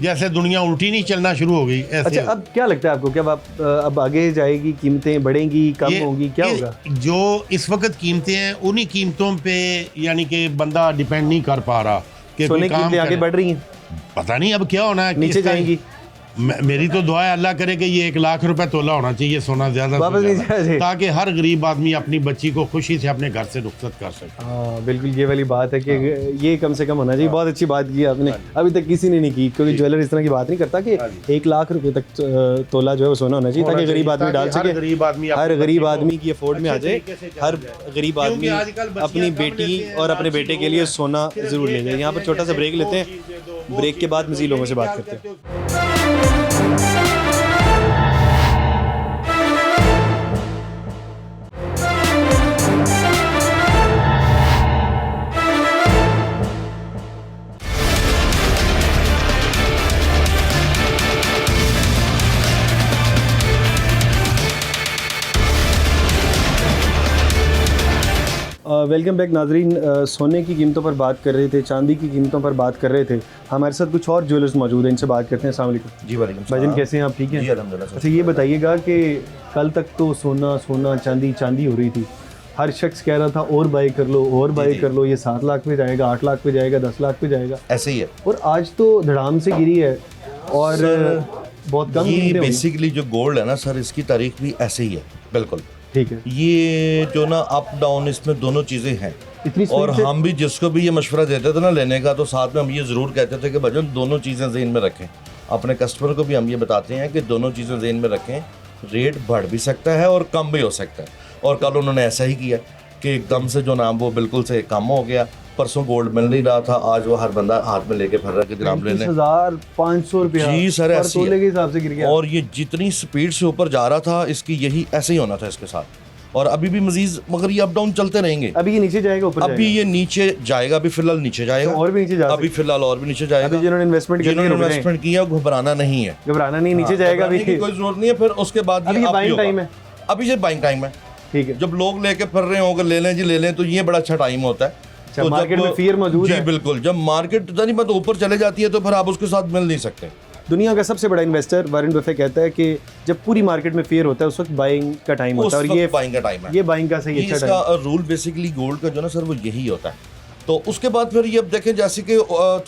जैसे दुनिया उल्टी नहीं चलना शुरू हो गई ऐसे। अच्छा, अब क्या लगता है आपको कि अब आगे जाएगी, कीमतें बढ़ेंगी, कम ये- होंगी, क्या ये होगा? जो इस वक्त कीमतें हैं उन्हीं कीमतों पे यानी कि बंदा डिपेंड नहीं कर पा रहा कि सोने कोई की काम कीमतें आगे करे। बढ़ रही हैं, पता नहीं अब क्या होना है, नीचे किस तरह- जाएंगी? मेरी तो दुआ है अल्लाह करे कि ये 1 लाख रुपए तोला होना चाहिए सोना ज़्यादा से वापस नहीं ज़्यादा, जाए। ताकि हर गरीब आदमी अपनी बच्ची को खुशी से अपने घर से रुखसत कर सके। हाँ बिल्कुल, ये वाली बात है कि ये कम से कम होना चाहिए। बहुत अच्छी बात की आपने, अभी तक किसी ने नहीं की, क्योंकि ज्वेलर इस तरह की बात नहीं करता कि 1 लाख रुपए तक तोला जो है वो सोना होना चाहिए, ताकि गरीब आदमी डाल सके, हर गरीब आदमी की अफोर्ड में आ जाए, हर गरीब आदमी अपनी बेटी और अपने बेटे के लिए सोना ज़रूर ले जाए। यहाँ पर छोटा सा ब्रेक लेते हैं, ब्रेक के बाद मज़ीद लोगों से बात करते हैं। वेलकम बैक नाजरीन। सोने की कीमतों पर बात कर रहे थे, चांदी की कीमतों पर बात कर रहे थे। हमारे साथ कुछ और ज्वेलर्स मौजूद हैं, इनसे बात करते हैं। अस्सलाम वालेकुम जी वालेकुम भाईजान, कैसे हैं आप? ठीक हैं जी अल्हम्दुलिल्लाह। अच्छा ये बताइएगा कि कल तक तो सोना सोना चांदी चांदी हो रही थी, हर शख्स कह रहा था और बाई कर लो और बाई कर लो, ये 7 लाख पे जाएगा, 8 लाख पे जाएगा, 10 लाख पे जाएगा, ऐसे ही है। और आज तो धड़ाम से गिरी है और बहुत कम ये कीमतें हुई। बेसिकली जो गोल्ड है ना सर, इसकी तारीख भी ऐसे ही है बिल्कुल। ठीक है, ये जो ना अप डाउन इसमें दोनों चीज़ें हैं। इतनी और स्पीड से हम भी जिसको भी ये मशवरा देते थे ना लेने का, तो साथ में हम ये ज़रूर कहते थे कि भजन दोनों चीज़ें ज़हन में रखें। अपने कस्टमर को भी हम ये बताते हैं कि दोनों चीज़ें ज़हन में रखें, रेट बढ़ भी सकता है और कम भी हो सकता है। और कल उन्होंने ऐसा ही किया कि एकदम से जो नाम वो बिल्कुल से कम हो गया। परसों गोल्ड मिल नहीं रहा था, आज वो हर बंदा हाथ में लेके फिर रहा है कि ग्राम ले लें। 35,500 रुपया जी सर, पर ऐसी है। तोले के हिसाब से गिर गया। और ये जितनी स्पीड से ऊपर जा रहा था, इसकी यही ऐसे ही होना था इसके साथ। और अभी भी मजीद, मगर ये अप डाउन चलते रहेंगे। अभी ये नीचे जाएगा ऊपर अभी ये नीचे जाएगा, अभी फिलहाल नीचे जाएगा, और भी नीचे जा अभी फिलहाल और भी नीचे जाएगा। अभी जिन्होंने इन्वेस्टमेंट किया जिन्होंने इन्वेस्टमेंट किया घबराना नहीं है, घबराना नहीं, नीचे जाएगा घबराने अभी। की कोई जरूरत नहीं है। फिर उसके बाद अभी ये up ही बाइंग होगा। टाइम है। अभी ये बाइंग टाइम है। ठीक है, जब लोग लेके फिर रहे होंगे ले लें जी ले लें, तो ये बड़ा अच्छा टाइम होता है। अच्छा, तो मार्केट जब- में fear मौजूद जी है। बिल्कुल, जब मार्केट नहीं मतलब ऊपर चले जाती है तो फिर आप उसके साथ मिल नहीं सकते। दुनिया का सबसे बड़ा इन्वेस्टर वॉरेन बफे कहता है कि जब पूरी मार्केट में फेयर होता है उस वक्त बाइंग का टाइम उस होता है, और वक्त ये बाइंग का टाइम है। ये बाइंग का सही ये अच्छा टाइम। इसका रूल बेसिकली गोल्ड का जो ना सर वो यही होता है। तो उसके बाद फिर ये अब देखें जैसे कि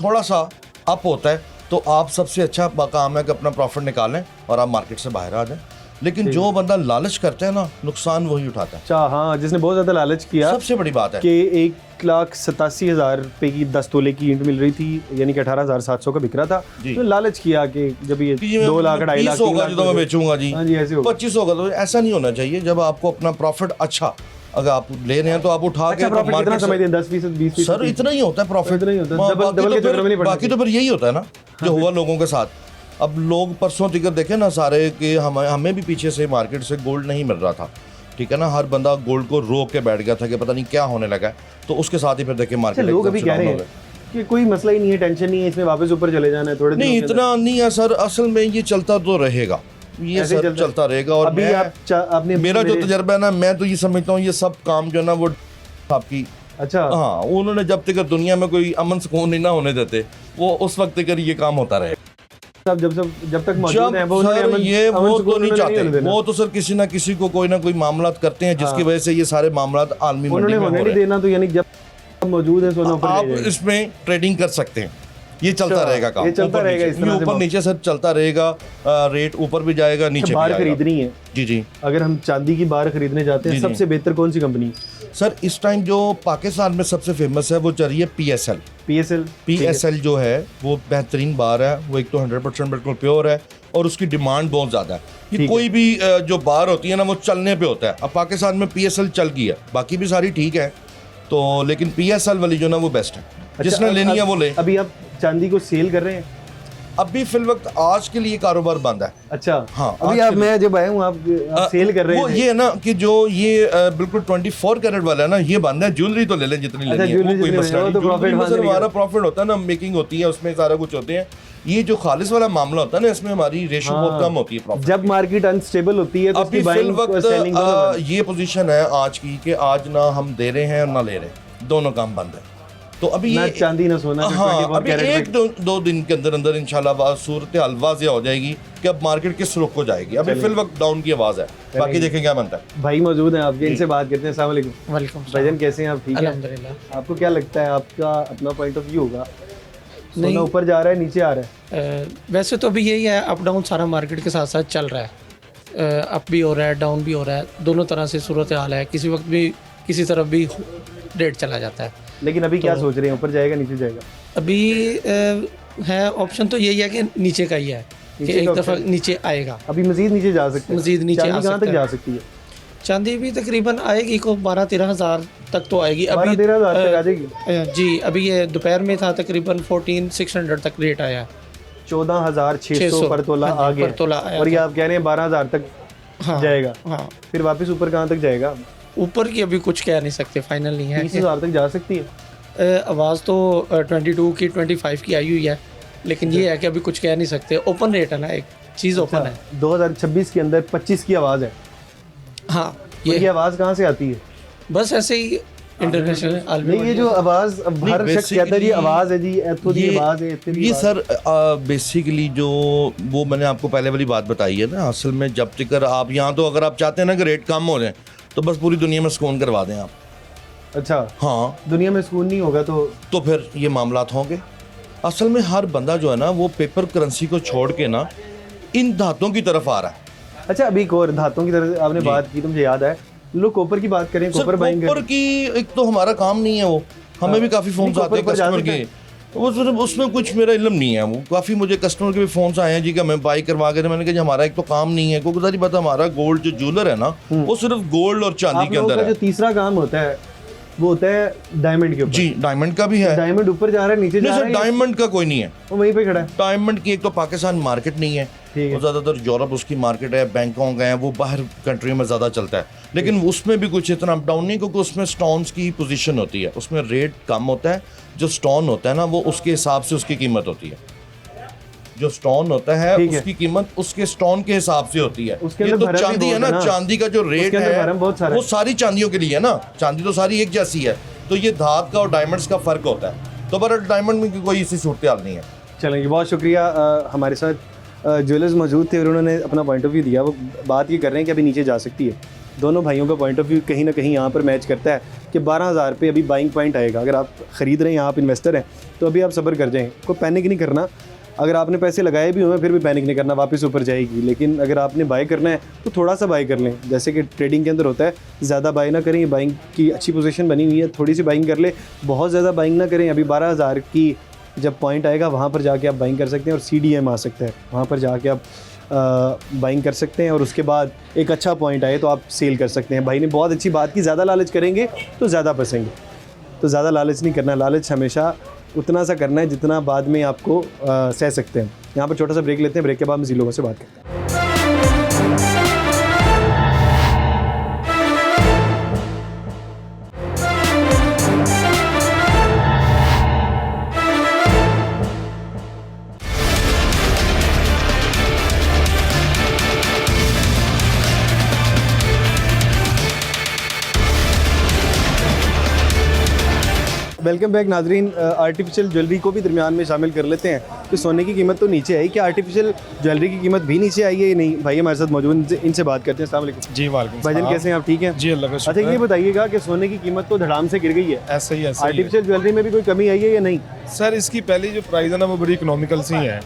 थोड़ा सा अप होता है, तो आप सबसे अच्छा काम है कि अपना प्रॉफिट निकालें और आप मार्केट से बाहर आ जाएं। लेकिन जो बंदा लालच करता है ना, नुकसान वही उठाता है। अच्छा हाँ, जिसने बहुत ज़्यादा लालच किया सबसे बड़ी बात है कि 1,87,000 रुपए की 10 तोले की ईंट मिल रही थी, यानी कि 18,700 का बिक रहा था। जी। तो लालच किया कि जब ये 2 लाख 2.5 लाख 20 होगा जो तो मैं बेचूंगा जी, हाँ जी ऐसे होगा। 25 होगा, तो ऐसा नहीं होना चाहिए। जब आपको अपना प्रॉफिट अच्छा अगर आप ले रहे हैं तो आप उठा अच्छा, के प्रॉफिट कितना समझते हैं? 10%, 20%? सर इतना ही होता है प्रॉफिट। इतना ही होता है। डबल के चक्कर में नहीं पड़ना बाकी तो फिर यही होता है ना जो हुआ लोगों के साथ। अब लोग परसों तिकर देखे ना सारे कि हमें भी पीछे से मार्केट से गोल्ड नहीं मिल रहा था, ठीक है ना। हर बंदा गोल्ड को रोक के बैठ गया था कि पता नहीं क्या होने लगा है। तो उसके साथ ही फिर देखे अच्छा, मार्केट लोग अभी कह रहे हैं कि कोई मसला ही नहीं है, टेंशन नहीं है, इसमें वापस ऊपर चले जाना है थोड़े नहीं, दिनों के अंदर। इतना नहीं है सर। असल में ये चलता तो रहेगा, ये ऐसे ही सब चलता चलता रहेगा। और अभी मैं आपने मेरा जो तजर्बा है ना, मैं तो ये समझता हूँ ये सब काम जो है ना वो आपकी अच्छा हाँ, उन्होंने जब तक दुनिया में कोई अमन सुकून नहीं ना होने देते, वो उस वक्त तक ये काम होता रहे। सब जब तक मौजूद जब है वो सर ये अमन वो सुकून तो नहीं उन्होंने चाहते, होने देना। वो तो सर किसी ना किसी को कोई ना कोई मामला करते हैं जिसकी वजह से ये सारे मामला आलमी मंडी उन्होंने में होने हो नहीं रहे हैं। देना। तो यानी जब मौजूद है सोना ऊपर आप ले जाएगा। इसमें ट्रेडिंग कर सकते हैं, ये चलता अच्छा, रहेगा काम। ये चलता ऊपर रहेगा नीचे, इस तरह ये से ऊपर नीचे सर चलता रहेगा। रेट ऊपर भी जाएगा, नीचे भी बार जाएगा। खरीदनी है, जी जी अगर हम चांदी की बार खरीदने जाते हैं, जी, जी। सबसे बेहतर कौन सी कंपनी? सर इस टाइम जो पाकिस्तान में सबसे फेमस है वो चल रही है PSL। PSL। PSL जो है वो बेहतरीन बार है। वो एक तो 100% बिल्कुल प्योर है और उसकी डिमांड बहुत ज़्यादा है। ये ठीक कोई भी जो बार होती है ना वो चलने पे होता है। अब पाकिस्तान में PSL चल गई है, बाकी भी सारी ठीक है तो, लेकिन PSL वाली जो ना वो बेस्ट है। जिसने लेनी है वो ले। अभी आप चांदी को सेल कर रहे हैं? अभी फिल वक्त आज के लिए कारोबार बंद है। अच्छा हाँ, अभी आज आप के मैं जब आया हूँ आप सेल कर रहे वो थे। ये है ना कि जो ये बिल्कुल 24 कैरेट वाला है ना, ये बंद है। ज्वेलरी तो ले लें जितनी अच्छा, लेनी है, वो ज्वेलरी कोई जितनी मसला लेनी है, नहीं। वो तो ज्वेलरी में profit सर मांगने हमारा का। प्रॉफिट होता है ना, मेकिंग होती है उसमें सारा कुछ होते हैं। ये जो खालिस वाला मामला होता है ना, इसमें हमारी रेशो बहुत कम होती है प्रॉफिट। जब मार्केट अनस्टेबल होती है तो अभी उसकी फिल बाइंग और वक्त सेलिंग दोनों बंद। ये पोजीशन है आज की कि आज ना हम दे रहे हैं और ना ले रहे हैं, दोनों काम बंद है। तो अभी ना ये चांदी ना सोना। जो हाँ 24 अभी कैरेट एक दो दिन के अंदर अंदर इंशाल्लाह सूरत हाल वाज़ेह हो जाएगी कि अब मार्केट किस रुख को जाएगी। अभी फिल वक्त डाउन की आवाज़ है, बाकी देखें क्या बनता है। भाई मौजूद हैं आपके, इनसे बात करते हैं। अस्सलाम वालेकुम। वेलकम भाईजान कैसे हैं आप? ठीक है अल्हम्दुलिल्लाह। आपको क्या लगता है, आपका अपना पॉइंट ऑफ व्यू होगा सोना ऊपर जा रहा है नीचे आ रहा है? वैसे तो अभी यही है, अप डाउन सारा मार्केट के साथ साथ चल रहा है, अप भी हो रहा है डाउन भी हो रहा है, दोनों तरह से सूरत हाल है, किसी वक्त भी किसी तरफ भी रेट चला जाता है। लेकिन अभी क्या सोच रहे हैं, ऊपर जाएगा नीचे जाएगा? अभी है ऑप्शन तो यही है कि नीचे का ही है, कि एक दफ़ा नीचे आएगा। अभी मजीद नीचे जा सकते हैं? मजीद नीचे आ कहाँ तक सकता जा है? सकती है? चांदी भी तकरीबन आएगी को 12-13 हज़ार तक तो आएगी। 12-13 हज़ार तक आ जाएगी? जी, अभी ये दोपहर में था तकरीबन 14,600 तक रेट आया। 14,600 पर तोला हाँ जी, आ गया। पर तोला आया और ये था। आप कह रहे हैं 12,000 तक जाएगा? हाँ, फिर वापस ऊपर कहाँ तक जाएगा? ऊपर की अभी कुछ कह नहीं सकते, फाइनल नहीं है। 30,000 तक जा सकती है? आवाज़ तो 22 की 25 की आई हुई है, लेकिन ये है कि अभी कुछ कह नहीं सकते, ओपन रेट है ना, एक चीज़ ओपन है। 2026 के अंदर 25 की आवाज़ है। हाँ, ये आवाज़ कहाँ से आती है? बस ऐसे ही इंटरनेशनल। नहीं, ये जो आवाज़ हर शख्स कहता है ये आवाज़ है जी, एथो दी आवाज़ है, ये सर बेसिकली जो वो मैंने आपको पहले वाली बात बताई है ना, असल में जब तक आप यहाँ तो अगर आप चाहते हैं ना कि रेट कम हो जाए तो बस पूरी दुनिया में सुकून करवा दें आप। अच्छा, हाँ, दुनिया में सुकून नहीं होगा तो फिर ये मामलात होंगे। असल में हर बंदा जो है ना वो पेपर करेंसी को छोड़ के ना इन धातों की तरफ आ रहा है। अच्छा, अभी एक और धातों की तरफ आपने बात की तो मुझे याद है, लोग कॉपर की बात करें, कॉपर बाइंग कॉपर की एक तो हमारा काम नहीं है वो, हमें भी काफ़ी फ़ोन आते हैं कस्टमर के, वो सिर्फ उसमें कुछ मेरा इल्म नहीं है। वो काफ़ी मुझे कस्टमर के भी फ़ोन आए हैं जी कि हमें बाई करवा के, मैंने कहा जी हमारा एक तो काम नहीं है, क्योंकि सारी बात हमारा गोल्ड जो ज्वेलर है ना वो सिर्फ गोल्ड और चांदी के अंदर है। जो तीसरा काम होता है वो होता है डायमंड के ऊपर। जी, डायमंड का भी है। डायमंड ऊपर जा रहा है नीचे जा रहा है? डायमंड का कोई नहीं है, वो वहीं पे खड़ा है। डायमंड की एक तो पाकिस्तान मार्केट नहीं है, वो ज़्यादातर यूरोप उसकी मार्केट है, बैंकॉक है, वो बाहर कंट्री में ज़्यादा चलता है, लेकिन उसमें भी कुछ इतना अप डाउन नहीं, क्योंकि उसमें स्टोन्स की पोजीशन होती है, उसमें रेट कम होता है, जो स्टोन होता है ना वो उसके हिसाब से उसकी कीमत होती है, जो स्टोन होता है उसकी कीमत उसके स्टोन के हिसाब से होती है। ये तो चांदी है ना, चांदी का जो रेट है वो सारी चांदियों के लिए है ना, चांदी तो सारी एक जैसी है, तो ये धात का और डायमंड्स का फ़र्क होता है, तो पर डायमंड में कोई ऐसी सूरत हाल नहीं है। चलेंगे, बहुत शुक्रिया। हमारे साथ ज्वेलर्स मौजूद थे और उन्होंने अपना पॉइंट ऑफ व्यू दिया। वो बात ये कर रहे हैं कि अभी नीचे जा सकती है। दोनों भाइयों का पॉइंट ऑफ व्यू कहीं ना कहीं यहाँ पर मैच करता है कि 12,000 पे अभी बाइंग पॉइंट आएगा। अगर आप ख़रीद रहे हैं, आप इन्वेस्टर हैं, तो अभी आप सब्र कर जाएँ, कोई पैनिक नहीं करना। अगर आपने पैसे लगाए भी हुए फिर भी पैनिक नहीं करना, वापस ऊपर जाएगी। लेकिन अगर आपने बाय करना है तो थोड़ा सा बाय कर लें, जैसे कि ट्रेडिंग के अंदर होता है, ज़्यादा बाय ना करें। बाइंग की अच्छी पोजीशन बनी हुई है, थोड़ी सी बाइंग कर ले, बहुत ज़्यादा बाइंग ना करें। अभी 12,000 की जब पॉइंट आएगा वहाँ पर जाके आप बाइंग कर सकते हैं, और CDM आ सकता है, वहाँ पर जाके आप बाइंग कर सकते हैं, और उसके बाद एक अच्छा पॉइंट आए तो आप सेल कर सकते हैं। भाई ने बहुत अच्छी बात की, ज़्यादा लालच करेंगे तो ज़्यादा फंसेंगे, तो ज़्यादा लालच नहीं करना। लालच हमेशा उतना सा करना है जितना बाद में आपको सह सकते हैं। यहाँ पर छोटा सा ब्रेक लेते हैं, ब्रेक के बाद मज़ीद लोगों से बात करते हैं। वेलकम बैक नाजरीन। आर्टिफिशियल ज्वेलरी को भी दरमियान में शामिल कर लेते हैं कि सोने की कीमत तो नीचे आई, क्या आर्टिफिशियल ज्वेलरी की कीमत भी नीचे आई है या नहीं? भाई हमारे साथ मौजूद, इनसे बात करते हैं। अस्सलाम वालेकुम जी, वालेकुम भाईजान, कैसे हैं आप? ठीक हैं जी, अल्लाह का शुक्र। अच्छा, ये बताइएगा कि सोने की कीमत तो धड़ाम से गिर गई है, ऐसा ही आर्टिफिशियल ज्वेलरी में भी कोई कमी आई है या नहीं? सर, इसकी पहली जो प्राइस है ना वो बड़ी इकोनॉमिकल सी है।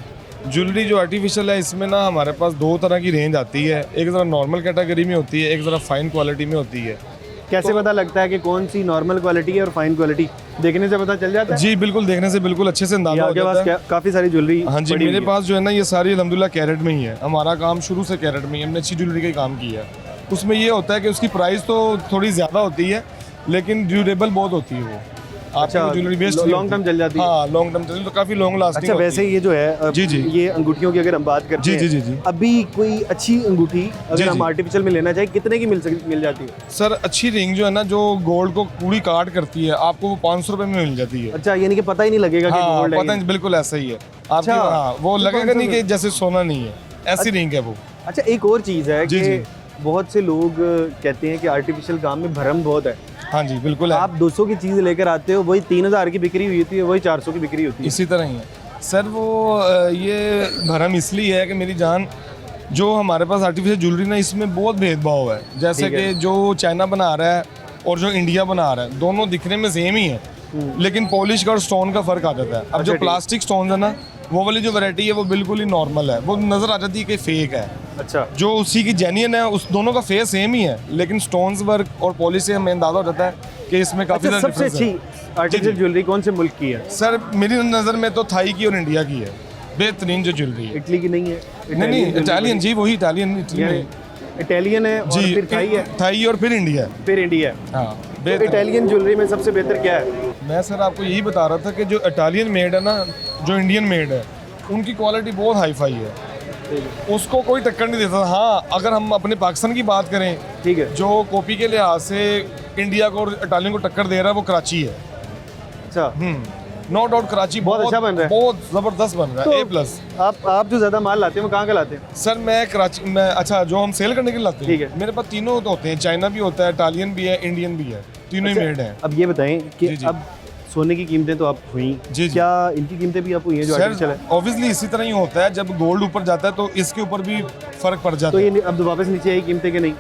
ज्वेलरी जो आर्टिफिशियल है इसमें ना हमारे पास दो तरह की रेंज आती है, एक ज़रा नॉर्मल कैटेगरी में होती है, एक ज़रा फाइन क्वालिटी में होती है। कैसे पता लगता है कि कौन सी नॉर्मल क्वालिटी है और फाइन क्वालिटी? देखने से पता चल जाता है? जी बिल्कुल, देखने से बिल्कुल अच्छे से अंदाजा हो जाता है। काफ़ी सारी ज्वेलरी। हाँ जी, मेरे पास जो है ना ये सारी अल्हम्दुलिल्लाह कैरेट में ही है। हमारा काम शुरू से कैरेट में ही, हमने अच्छी ज्वेलरी का ही काम किया है। उसमें ये होता है कि उसकी प्राइस तो थोड़ी ज़्यादा होती है, लेकिन ड्यूरेबल बहुत होती है वो। अच्छा, ज्वेलरी बेस्ट लॉन्ग टर्म चल जाती है। हाँ, लॉन्ग टर्म चल, तो काफ़ी लॉन्ग लास्टिंग। अच्छा, वैसे ये जो है जी जी, ये अंगूठियों की अगर हम बात करते हैं, जी जी, अभी कोई अच्छी अंगूठी अगर हम आर्टिफिशियल में लेना चाहें कितने की मिल जाती है? सर, अच्छी रिंग जो है ना जो गोल्ड को पूरी काट करती है, आपको वो 500 रुपए में मिल जाती है। अच्छा, यानी कि पता ही नहीं लगेगा कि हाँ, गोल्ड है। पता नहीं, बिल्कुल ऐसा ही है। आपको हाँ, वो लगेगा नहीं कि जैसे सोना नहीं है, ऐसी रिंग है वो। अच्छा, एक और चीज़ है कि बहुत से लोग कहते हैं कि आर्टिफिशियल काम में भरम बहुत है। हाँ जी, बिल्कुल है। आप 200 की चीज़ लेकर आते हो, वही 3,000 की बिक्री हुई थी, वही 400 की बिक्री होती है। इसी तरह ही है सर। वो ये भरम इसलिए है कि मेरी जान, जो हमारे पास आर्टिफिशियल ज्वेलरी ना इसमें बहुत भेदभाव है। जैसे कि जो चाइना बना रहा है और जो इंडिया बना रहा है, दोनों दिखने में सेम ही है, लेकिन पॉलिश का और स्टोन का फ़र्क आ जाता है। अब जो ठीक। प्लास्टिक स्टोन है ना, वो वाली जो वैरायटी है वो बिल्कुल ही नॉर्मल है, वो नज़र आ जाती है कि फेक है। अच्छा, जो उसी की जेन्युइन है, उस दोनों का फेस सेम ही है, लेकिन स्टोन्स वर्क और पॉलिश से हमें अंदाज़ा हो जाता है कि इसमें काफ़ी अच्छा, ज़्यादा सबसे difference अच्छी है। आर्टिफिशियल ज्वेलरी कौन से मुल्क की है? सर मेरी नज़र में तो थाई की और इंडिया की है बेहतरीन जो ज्वेलरी है। इटली की नहीं है? नहीं, इटालियन जी, वही इटालियन, इटली यानी नहीं। इटालियन है और जी, फिर थाई है, थाई और फिर इंडिया है। फिर इंडिया है। हाँ, तो बेहतर। इटालियन ज्वेलरी में सबसे बेहतर क्या है? मैं सर आपको यही बता रहा था कि जो इटालियन मेड है ना, जो इंडियन मेड है, उनकी क्वालिटी बहुत हाई फाई है, उसको कोई टक्कर नहीं देता। हाँ, अगर हम अपने पाकिस्तान की बात करें, ठीक है, जो कॉपी के लिहाज से इंडिया को और इटालियन को टक्कर दे रहा है वो कराची है। अच्छा, नो डाउट कराची बहुत अच्छा बन रहा है। बहुत ज़बरदस्त बन रहा है, तो A+। आप जो ज़्यादा माल लाते हैं वो कहाँ का लाते हैं? सर मैं कराची में, अच्छा जो हम सेल करने के लिए लाते ठीक हैं, है। मेरे पास तीनों तो होते हैं, चाइना भी होता है, इटालियन भी है, इंडियन भी है, तीनों ही मेड हैं। अब ये बताएं कि जी, जी। अब सोने की कीमतें तो आप हुई, जी, जी। क्या इनकी कीमतें भी आप हुई हैं जो आर्टिफिशियल सर है? ऑब्वियसली इसी तरह ही होता है, जब गोल्ड ऊपर जाता है तो इसके ऊपर भी फर्क पड़ जाता तो है। ये अब वापस नीचे आई कीमतें कि नहीं?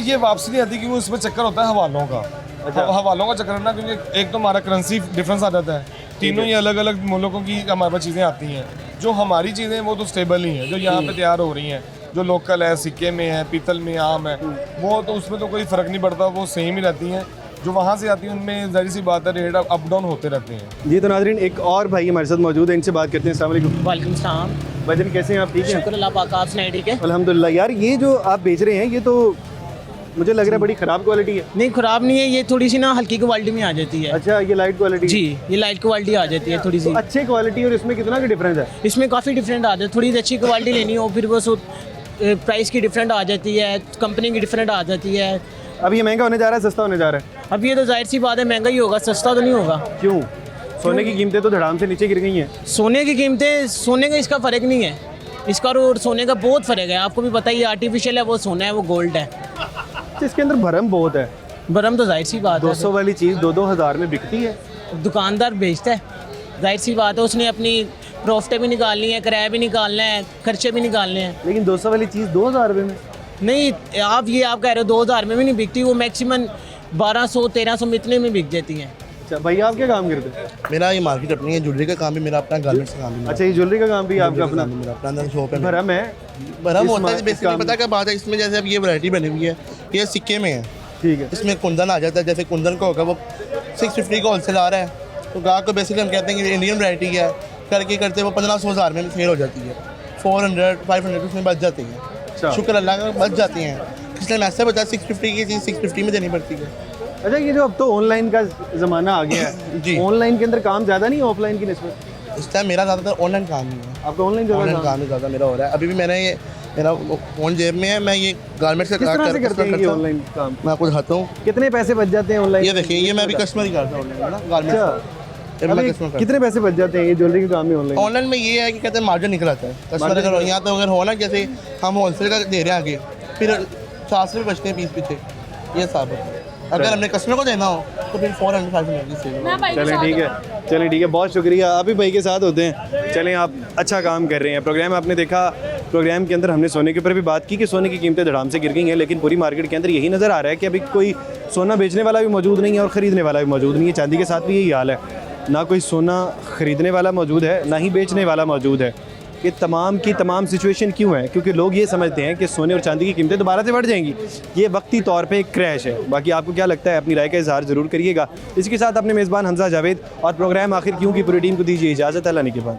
ये वापसी नहीं आती क्योंकि इसमें चक्कर होता है हवालों का। अच्छा। हवालों का चक्कर है ना, क्योंकि एक तो हमारा करेंसी डिफरेंस आ जाता है, तीनों ही अलग अलग मुल्कों की हमारे पास चीज़ें आती हैं। जो हमारी चीज़ें हैं वो तो स्टेबल ही हैं, जो यहाँ पे तैयार हो रही हैं, जो लोकल है, सिक्के में है, पीतल में, आम है, वो तो उसमें तो कोई फ़र्क नहीं पड़ता, वो सेम ही रहती हैं। जो वहाँ से आती हैं उनमें ज़ाहिर सी बात है रेट अप डाउन होते रहते हैं। जी, तो नाज़रीन एक और भाई हमारे साथ मौजूद है, इनसे बात करते हैं। अस्सलाम वालेकुम। वालेकुम सलाम। भाईजान कैसे हैं आप? ठीक हैं? शुक्र अल्लाह पाक, आप सुनाए ठीक है? अल्हम्दुलिल्लाह। यार ये जो आप बेच रहे हैं ये तो मुझे लग रहा है बड़ी ख़राब क्वालिटी है। नहीं ख़राब नहीं है, ये थोड़ी सी ना हल्की क्वालिटी में आ जाती है। अच्छा, ये लाइट क्वालिटी? जी, ये लाइट क्वालिटी आ जाती है थोड़ी सी। अच्छी क्वालिटी और इसमें कितना का डिफरेंस है? इसमें काफ़ी डिफरेंट आ जाता है, थोड़ी अच्छी क्वालिटी लेनी हो फिर वो प्राइस की डिफरेंट आ जाती है, कंपनी की डिफरेंट आ जाती है। अब ये महंगा होने जा रहा है सस्ता होने जा रहा है? अब ये तो जाहिर सी बात है महंगा ही होगा, सस्ता तो नहीं होगा। क्यों? सोने की कीमतें तो धड़ाम से नीचे गिर गई हैं। सोने की कीमतें, सोने का इसका फ़र्क नहीं है, इसका और सोने का बहुत फ़र्क है। आपको भी पता ही है, आर्टिफिशियल है वो सोना है वो गोल्ड है। तो इसके अंदर भरम बहुत है। भरम तो जाहिर सी बात है, 200 वाली चीज़ 2-2 हज़ार में बिकती है। दुकानदार बेचता है, जाहिर सी बात है, उसने अपनी प्रॉफिटें भी निकालनी है, किराया भी निकालना है, खर्चे भी निकालने हैं। लेकिन 200 वाली चीज़ 2000 रुपये में नहीं, आप कह रहे हो 2000 में भी नहीं बिकती, वो मैक्सिमम 1200-1300 में इतने में बिक जाती हैं। अच्छा भाई, आप क्या काम करते हैं? मेरा ये मार्केट अपनी है, ज्वेलरी का काम भी मेरा अपना, गारमेंट्स का काम भी मेरा। अच्छा, ये ज्वेलरी का काम भी आपका अपना? मेरा अपना शॉप है। भरम है? भरम इस होता है बेसिकली, काम पता क्या बात है, इसमें जैसे अब ये वैरायटी बनी हुई है, ये सिक्के में है, ठीक है। इसमें कुंदन आ जाता है, जैसे कुंदन का होगा वो 650 का होलसेल आ रहा है, तो ग्राहक को बेसिकली हम कहते हैं कि इंडियन वैरायटी है, करके करते वो 1500-1000 में सेल हो जाती है, 400-500 उसमें बच जाती है। शुक्र अल्लाह का बच जाती हैं, इसलिए मैं ऐसे बता 650 की चीज़ 650 में देनी पड़ती है। अच्छा, ये जो अब तो ऑनलाइन का ज़माना आ गया है जी, ऑनलाइन के अंदर काम ज़्यादा नहीं ऑफलाइन की निस्बत? इस टाइम मेरा ज़्यादातर ऑनलाइन काम ही है। आपका ऑनलाइन ऑनलाइन काम ही ज़्यादा मेरा हो रहा है। अभी भी मैंने ये, मेरा फ़ोन जेब में है, मैं ये गारमेंट्स किस तरह से करते हैं ये ऑनलाइन काम? मैं आपको दिखाता हूँ। कितने पैसे बच जाते हैं ऑनलाइन? ये देखिए, ये मैं भी कस्टमर ही करता हूँ ऑनलाइन ना, गारमेंट्स। अभी कितने पैसे बच जाते हैं ये ज्वेलरी के काम में ऑनलाइन? ऑनलाइन में ये है कि कहते हैं मार्जिन निकल आता है कस्टमर, अगर यहाँ तो अगर हो ना, जैसे हम होलसेल का दे रहे हैं आगे, फिर 400 रुपये बचते हैं पीस पीछे, ये हिसाब है। अगर हमने कस्टमर को देना हो तो फिर 400-500 की सेल होगी। चलें ठीक है, बहुत शुक्रिया। आप ही भाई के साथ होते हैं। चलें, आप अच्छा काम कर रहे हैं। प्रोग्राम आपने देखा, प्रोग्राम के अंदर हमने सोने के ऊपर भी बात की कि सोने की कीमतें धड़ाम से गिर गई हैं, लेकिन पूरी मार्केट के अंदर यही नज़र आ रहा है कि अभी कोई सोना बेचने वाला भी मौजूद नहीं है और ख़रीदने वाला भी मौजूद नहीं है। चांदी के साथ भी यही हाल है, ना कोई सोना ख़रीदने वाला मौजूद है, ना ही बेचने वाला मौजूद है। ये तमाम की तमाम सिचुएशन क्यों है? क्योंकि लोग ये समझते हैं कि सोने और चांदी की कीमतें दोबारा से बढ़ जाएंगी। ये वक्ती तौर पे एक क्रैश है। बाकी आपको क्या लगता है? अपनी राय का इज़हार ज़रूर करिएगा। इसके साथ अपने मेज़बान हमजा जावेद और प्रोग्राम आखिर क्यों की पूरी टीम को दीजिए इजाज़त। अल्लाह निगहबान।